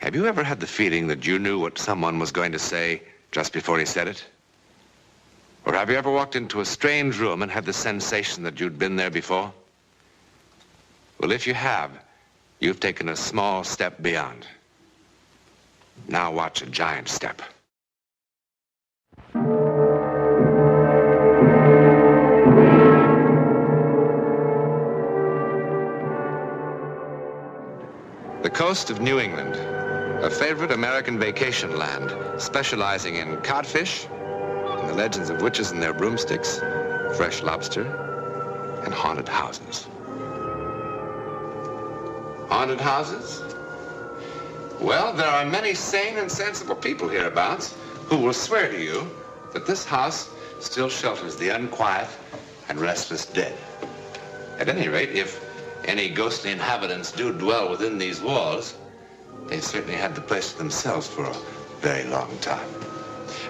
Have you ever had the feeling that you knew what someone was going to say just before he said it? Or have you ever walked into a strange room and had the sensation that you'd been there before? Well, if you have, you've taken a small step beyond. Now watch a giant step. The coast of New England, a favorite American vacation land, specializing in codfish, and the legends of witches and their broomsticks, fresh lobster, and haunted houses. Haunted houses? Well, there are many sane and sensible people hereabouts who will swear to you that this house still shelters the unquiet and restless dead. At any rate, if any ghostly inhabitants do dwell within these walls, they've certainly had the place to themselves for a very long time.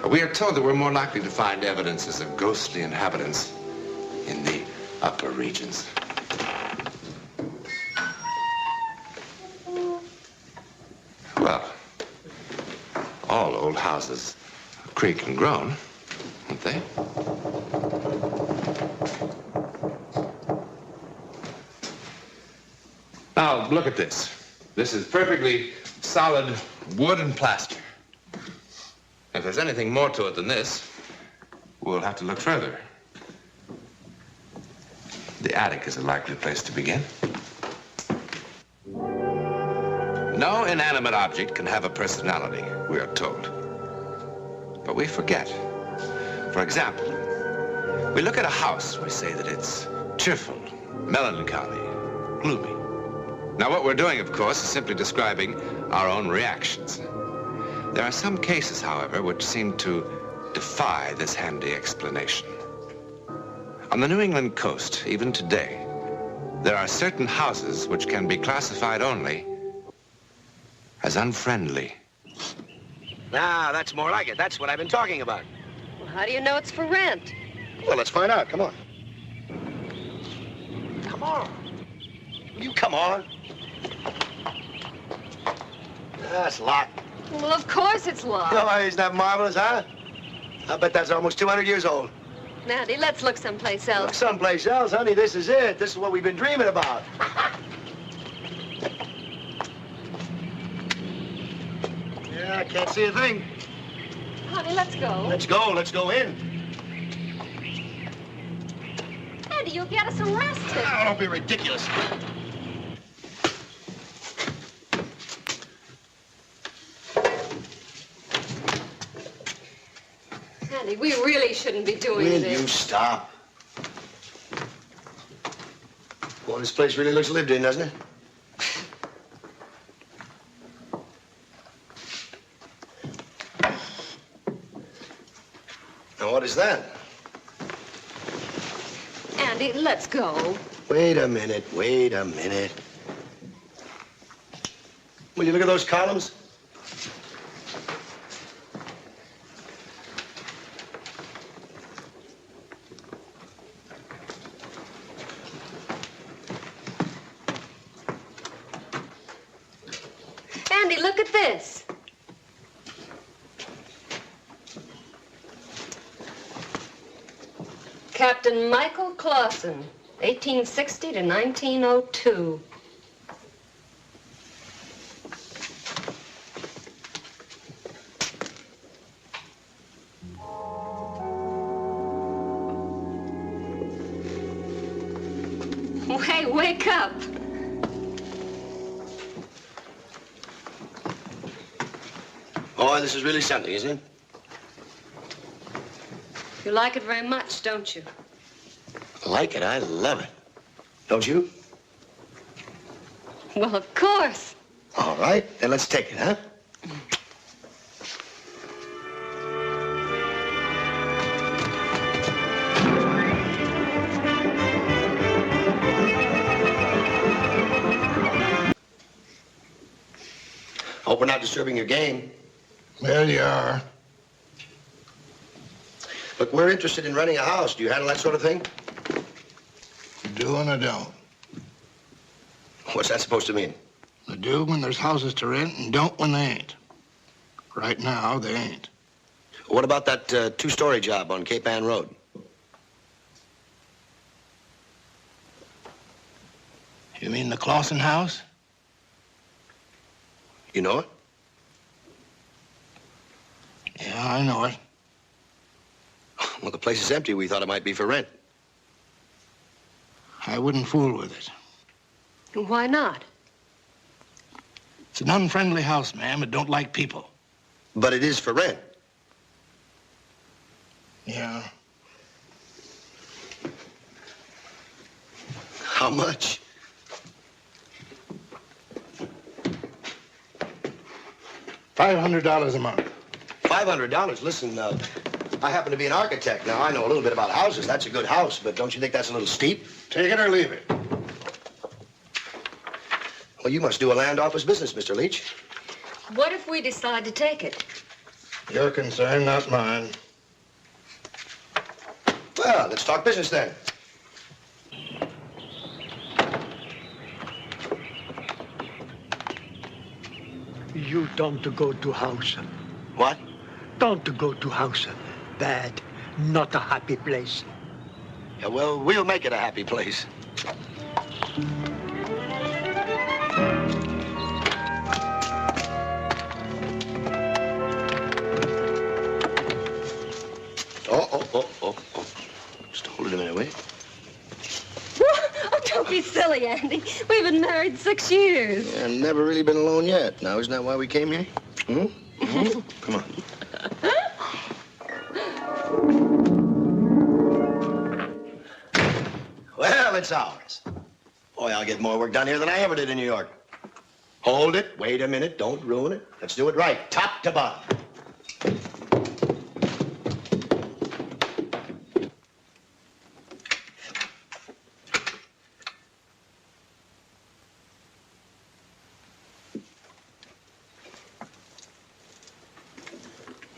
We are told that we're more likely to find evidences of ghostly inhabitants in the upper regions. Well, all old houses creak and groan, aren't they? Now, look at this. This is perfectly solid wood and plaster. If there's anything more to it than this, we'll have to look further. The attic is a likely place to begin. No inanimate object can have a personality, we are told. But we forget. For example, we look at a house, we say that it's cheerful, melancholy, gloomy. Now, what we're doing, of course, is simply describing our own reactions. There are some cases, however, which seem to defy this handy explanation. On the New England coast, even today, there are certain houses which can be classified only as unfriendly. Now, that's more like it. That's what I've been talking about. Well, how do you know it's for rent? Well, let's find out. Come on. Come on. Will you come on? That's locked. Well, of course it's locked. Oh, isn't that marvelous, huh? I bet that's almost 200 years old. Andy, let's look someplace else. Look someplace else, honey. This is it. This is what we've been dreaming about. Yeah, I can't see a thing. Honey, let's go. Let's go. Let's go in. Andy, you'll get us arrested. Oh, don't be ridiculous. Andy, we really shouldn't be doing Will this. you stop? Boy, this place really looks lived in, doesn't it? Now, what is that? Andy, let's go. Wait a minute, wait a minute. Will you look at those columns? Andy, look at this. Captain Michael Clausen, 1860 to 1902. Hey, wake up. Boy, this is really something, isn't it? You like it very much, don't you? Like it? I love it. Don't you? Well, of course. All right, then let's take it, huh? Hope we're not disturbing your game. Well, you are. Look, we're interested in renting a house. Do you handle that sort of thing? You do and I don't. What's that supposed to mean? They do when there's houses to rent and don't when they ain't. Right now, they ain't. What about that two-story job on Cape Ann Road? You mean the Clausen house? You know it? Yeah, I know it. Well, the place is empty. We thought it might be for rent. I wouldn't fool with it. Why not? It's an unfriendly house, ma'am. It don't like people. But it is for rent. Yeah. How much? $500 a month. $500? Listen, I happen to be an architect. Now, I know a little bit about houses. That's a good house, but don't you think that's a little steep? Take it or leave it. Well, you must do a land office business, Mr. Leach. What if we decide to take it? Your concern, not mine. Well, let's talk business then. You don't go to house. What? Don't go to house. Bad. Not a happy place. Yeah, well, we'll make it a happy place. Oh. Just hold it a minute, will you? Oh, don't be silly, Andy. We've been married 6 years. Yeah, never really been alone yet. Now, isn't that why we came here? Come on. Well, it's ours. Boy, I'll get more work done here than I ever did in New York. Hold it. Wait a minute. Don't ruin it. Let's do it right, top to bottom.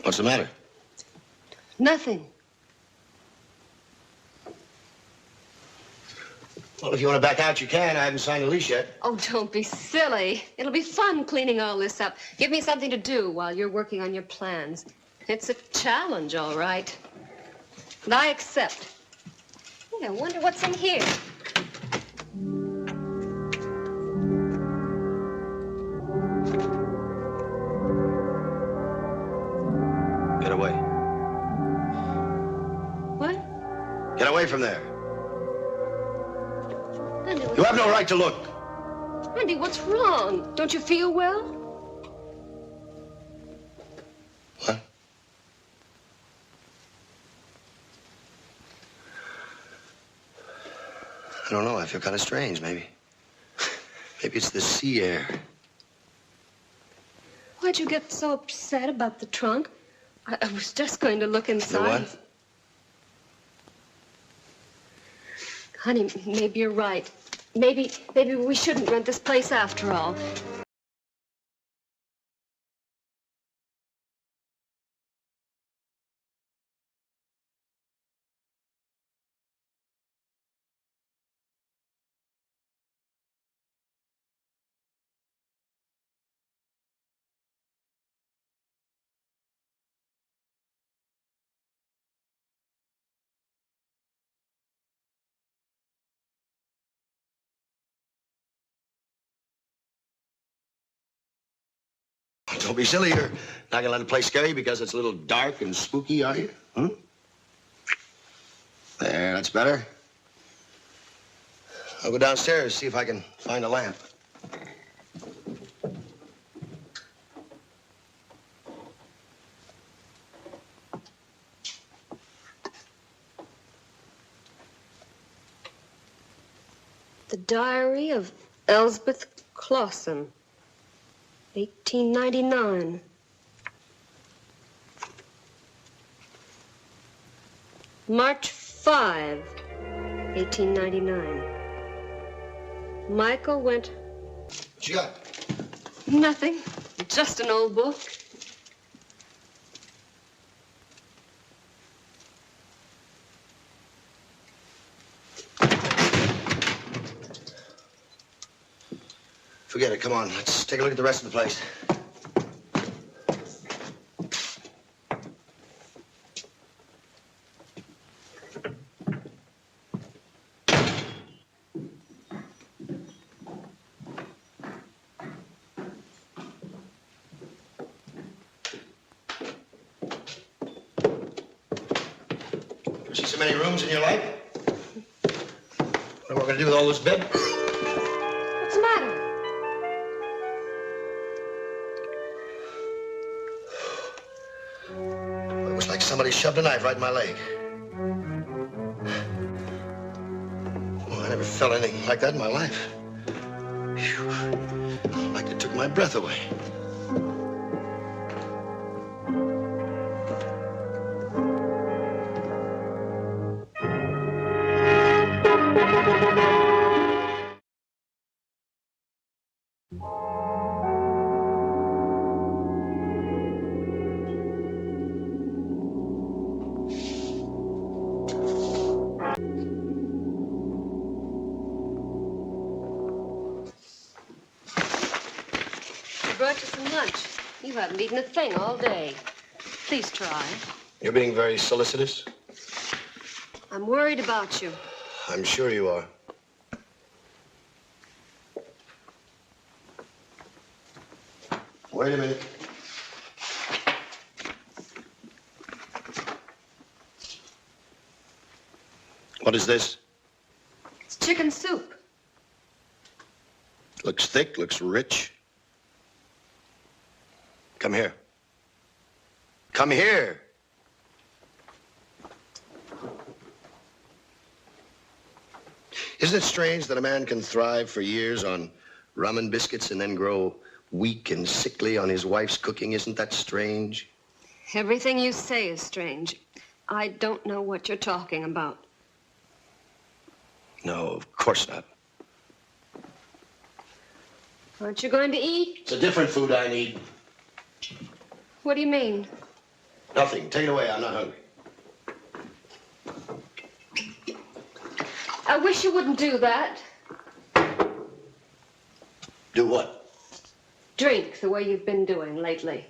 What's the matter? Nothing. Well, if you want to back out, you can. I haven't signed the lease yet. Oh, don't be silly. It'll be fun cleaning all this up. Give me something to do while you're working on your plans. It's a challenge, all right. And I accept. Hey, I wonder what's in here. Get away. What? Get away from there. Andy, You have no right to look. Andy, what's wrong? Don't you feel well? What? I don't know. I feel kind of strange, maybe. Maybe it's the sea air. Why'd you get so upset about the trunk? I was just going to look inside. The what? Honey, maybe you're right. Maybe we shouldn't rent this place after all. Don't be silly. You're not gonna let the place scare you because it's a little dark and spooky, are you? Hmm? There, that's better. I'll go downstairs, see if I can find a lamp. The Diary of Elsbeth Clausen, 1899. March 5, 1899. Michael went... What you got? Nothing. Just an old book. Forget it. Come on. Let's take a look at the rest of the place. See so many rooms in your life? What am I going to do with all those beds? What's the matter? It was like somebody shoved a knife right in my leg. Oh, I never felt anything like that in my life. Phew. Like it took my breath away. I brought you some lunch. You haven't eaten a thing all day. Please try. You're being very solicitous. I'm worried about you. I'm sure you are. Wait a minute. What is this? It's chicken soup. Looks thick, looks rich. Come here. Come here. Isn't it strange that a man can thrive for years on rum and biscuits and then grow weak and sickly on his wife's cooking? Isn't that strange? Everything you say is strange. I don't know what you're talking about. No, of course not. Aren't you going to eat? It's a different food I need. What do you mean? Nothing. Take it away. I'm not hungry. I wish you wouldn't do that. Do what? Drink the way you've been doing lately.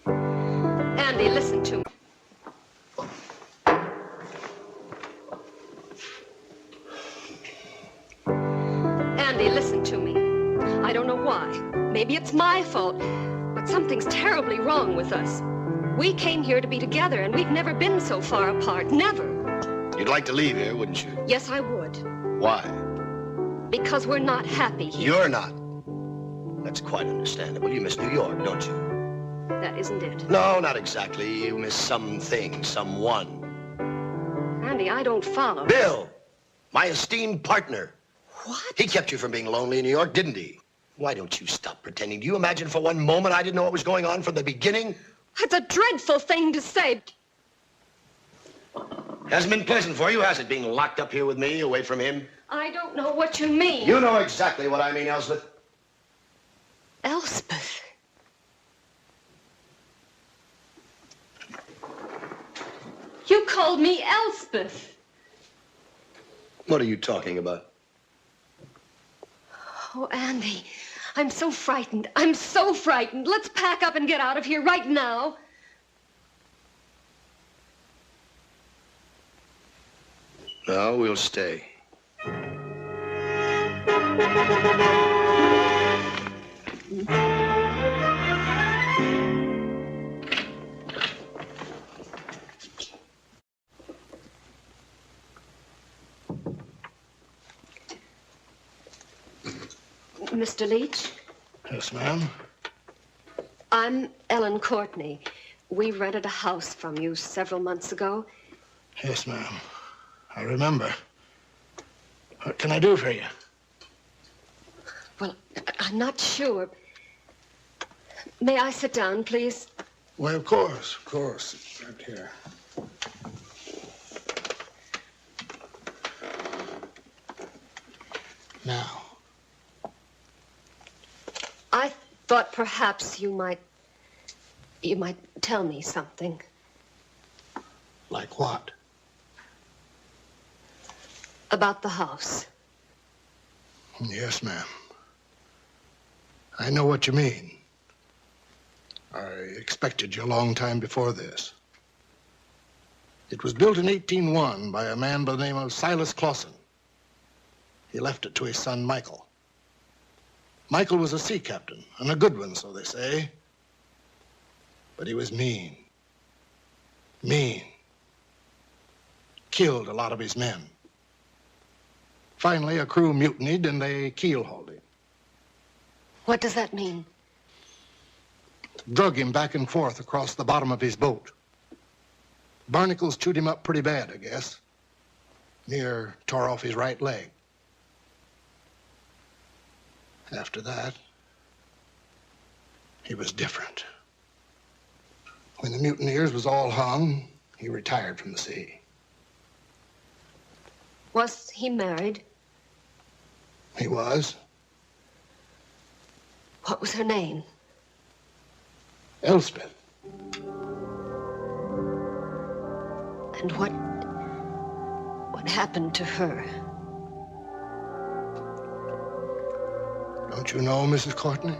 Andy, listen to me. Andy, listen to me. I don't know why. Maybe it's my fault, but something's terribly wrong with us. We came here to be together, and we've never been so far apart. Never. You'd like to leave here, wouldn't you? Yes, I would. Why? Because we're not happy here. You're not. That's quite understandable. You miss New York, don't you? That isn't it. No, not exactly. You miss something, someone. Andy, I don't follow. Bill, my esteemed partner. What? He kept you from being lonely in New York, didn't he? Why don't you stop pretending? Do you imagine for one moment I didn't know what was going on from the beginning? That's a dreadful thing to say. Hasn't been pleasant for you, has it, being locked up here with me, away from him? I don't know what you mean. You know exactly what I mean, Elspeth. Elspeth. You called me Elspeth. What are you talking about? Oh, Andy, I'm so frightened. I'm so frightened. Let's pack up and get out of here right now. No, we'll stay. Mr. Leach, Yes, ma'am. I'm Ellen Courtney. We rented a house from you several months ago. Yes, ma'am. I remember. What can I do for you? Well, I'm not sure. May I sit down, please? Why, of course, of course. Right here. Now, I thought perhaps you might tell me something. Like what? About the house. Yes, ma'am. I know what you mean. I expected you a long time before this. It was built in 1801 by a man by the name of Silas Clausen. He left it to his son, Michael. Michael was a sea captain, and a good one, so they say. But he was mean. Mean. Killed a lot of his men. Finally, a crew mutinied, and they keel-hauled him. What does that mean? Drug him back and forth across the bottom of his boat. Barnacles chewed him up pretty bad, I guess. Near tore off his right leg. After that, he was different. When the mutineers was all hung, he retired from the sea. Was he married? He was. What was her name? Elspeth. And what happened to her? Don't you know, Mrs. Courtney?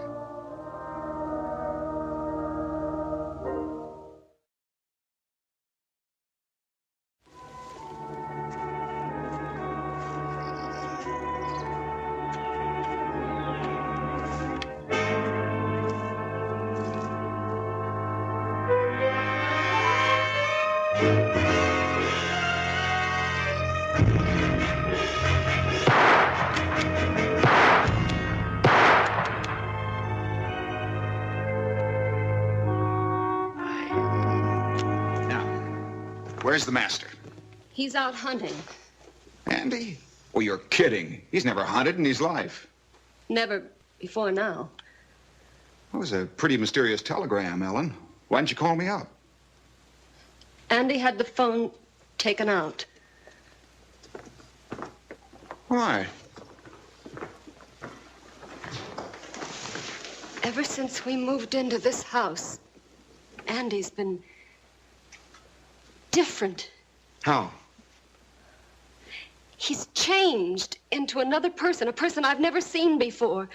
Where's the master? He's out hunting. Andy? Oh, you're kidding. He's never hunted in his life. Never before now. That was a pretty mysterious telegram, Ellen. Why didn't you call me up? Andy had the phone taken out. Why? Ever since we moved into this house, Andy's been different. How? He's changed into another person, a person I've never seen before.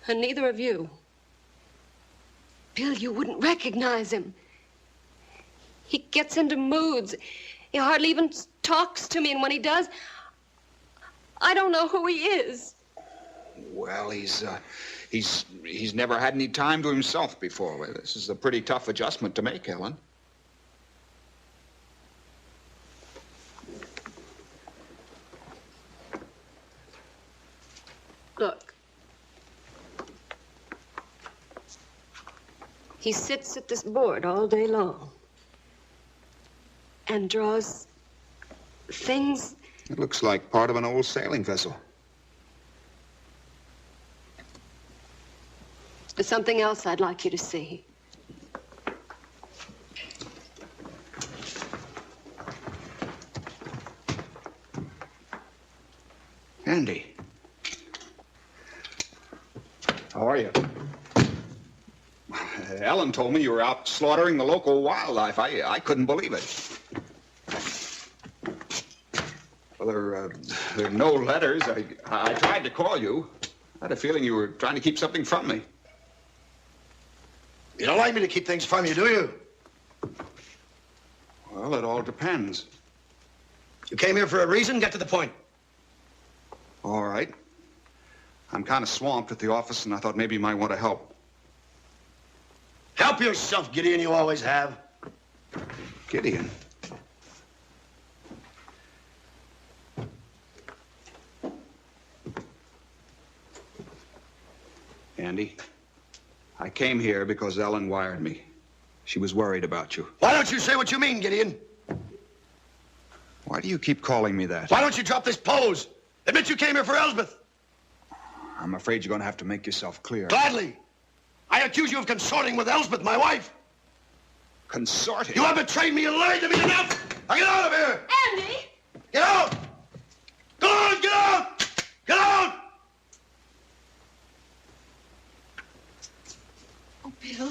And neither of you. Bill, you wouldn't recognize him. He gets into moods. He hardly even talks to me, and when he does, I don't know who he is. Well, he's never had any time to himself before. Well, this is a pretty tough adjustment to make, Ellen. Look. He sits at this board all day long and draws things. It looks like part of an old sailing vessel. There's something else I'd like you to see. Andy. How are you? Ellen told me you were out slaughtering the local wildlife. I couldn't believe it. Well, there are no letters. I tried to call you. I had a feeling you were trying to keep something from me. You don't like me to keep things from you, do you? Well, it all depends. You came here for a reason. Get to the point. All right. I'm kind of swamped at the office, and I thought maybe you might want to help. Help yourself, Gideon. You always have. Gideon? Andy, I came here because Ellen wired me. She was worried about you. Why don't you say what you mean, Gideon? Why do you keep calling me that? Why don't you drop this pose? Admit you came here for Elsbeth. I'm afraid you're going to have to make yourself clear. Gladly. I accuse you of consorting with Elsbeth, my wife. Consorting? You have betrayed me and lied to me enough. Now get out of here. Andy! Get out. Go on, get out. Get out. Phil.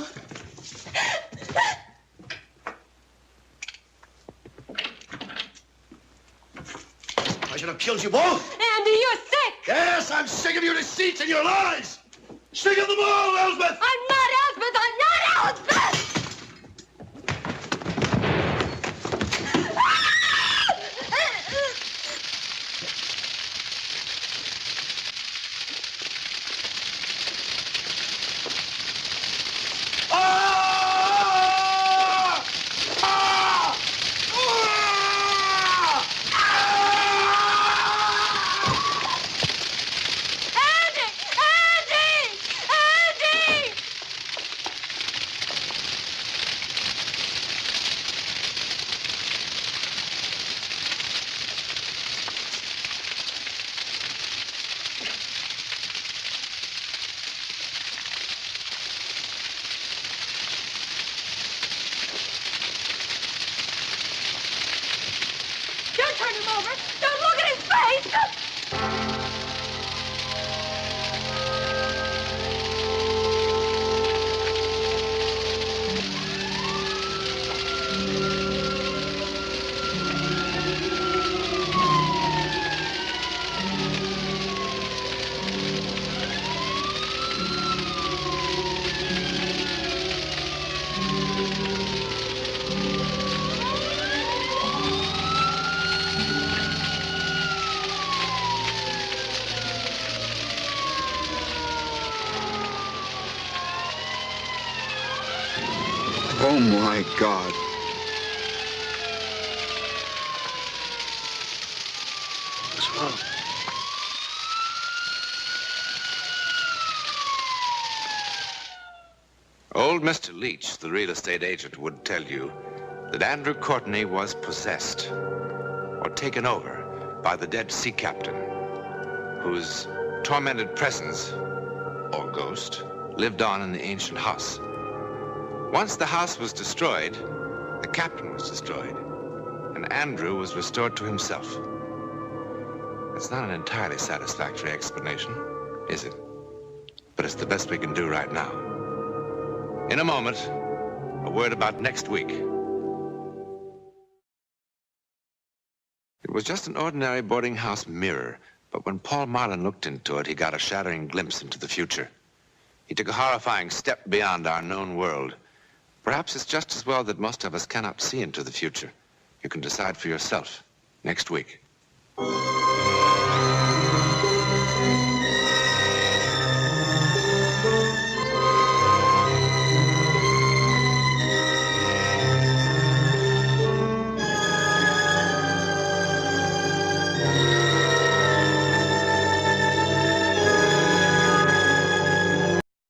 I should have killed you both. Andy, you're sick. Yes, I'm sick of your deceits and your lies. Sick of them all, Elspeth. I'm not Elspeth. I'm not Elspeth. Oh, my God. What's wrong? Old Mr. Leach, the real estate agent, would tell you that Andrew Courtney was possessed or taken over by the dead sea captain, whose tormented presence, or ghost, lived on in the ancient house. Once the house was destroyed, the captain was destroyed, and Andrew was restored to himself. It's not an entirely satisfactory explanation, is it? But it's the best we can do right now. In a moment, a word about next week. It was just an ordinary boarding house mirror, but when Paul Marlin looked into it, he got a shattering glimpse into the future. He took a horrifying step beyond our known world. Perhaps it's just as well that most of us cannot see into the future. You can decide for yourself next week.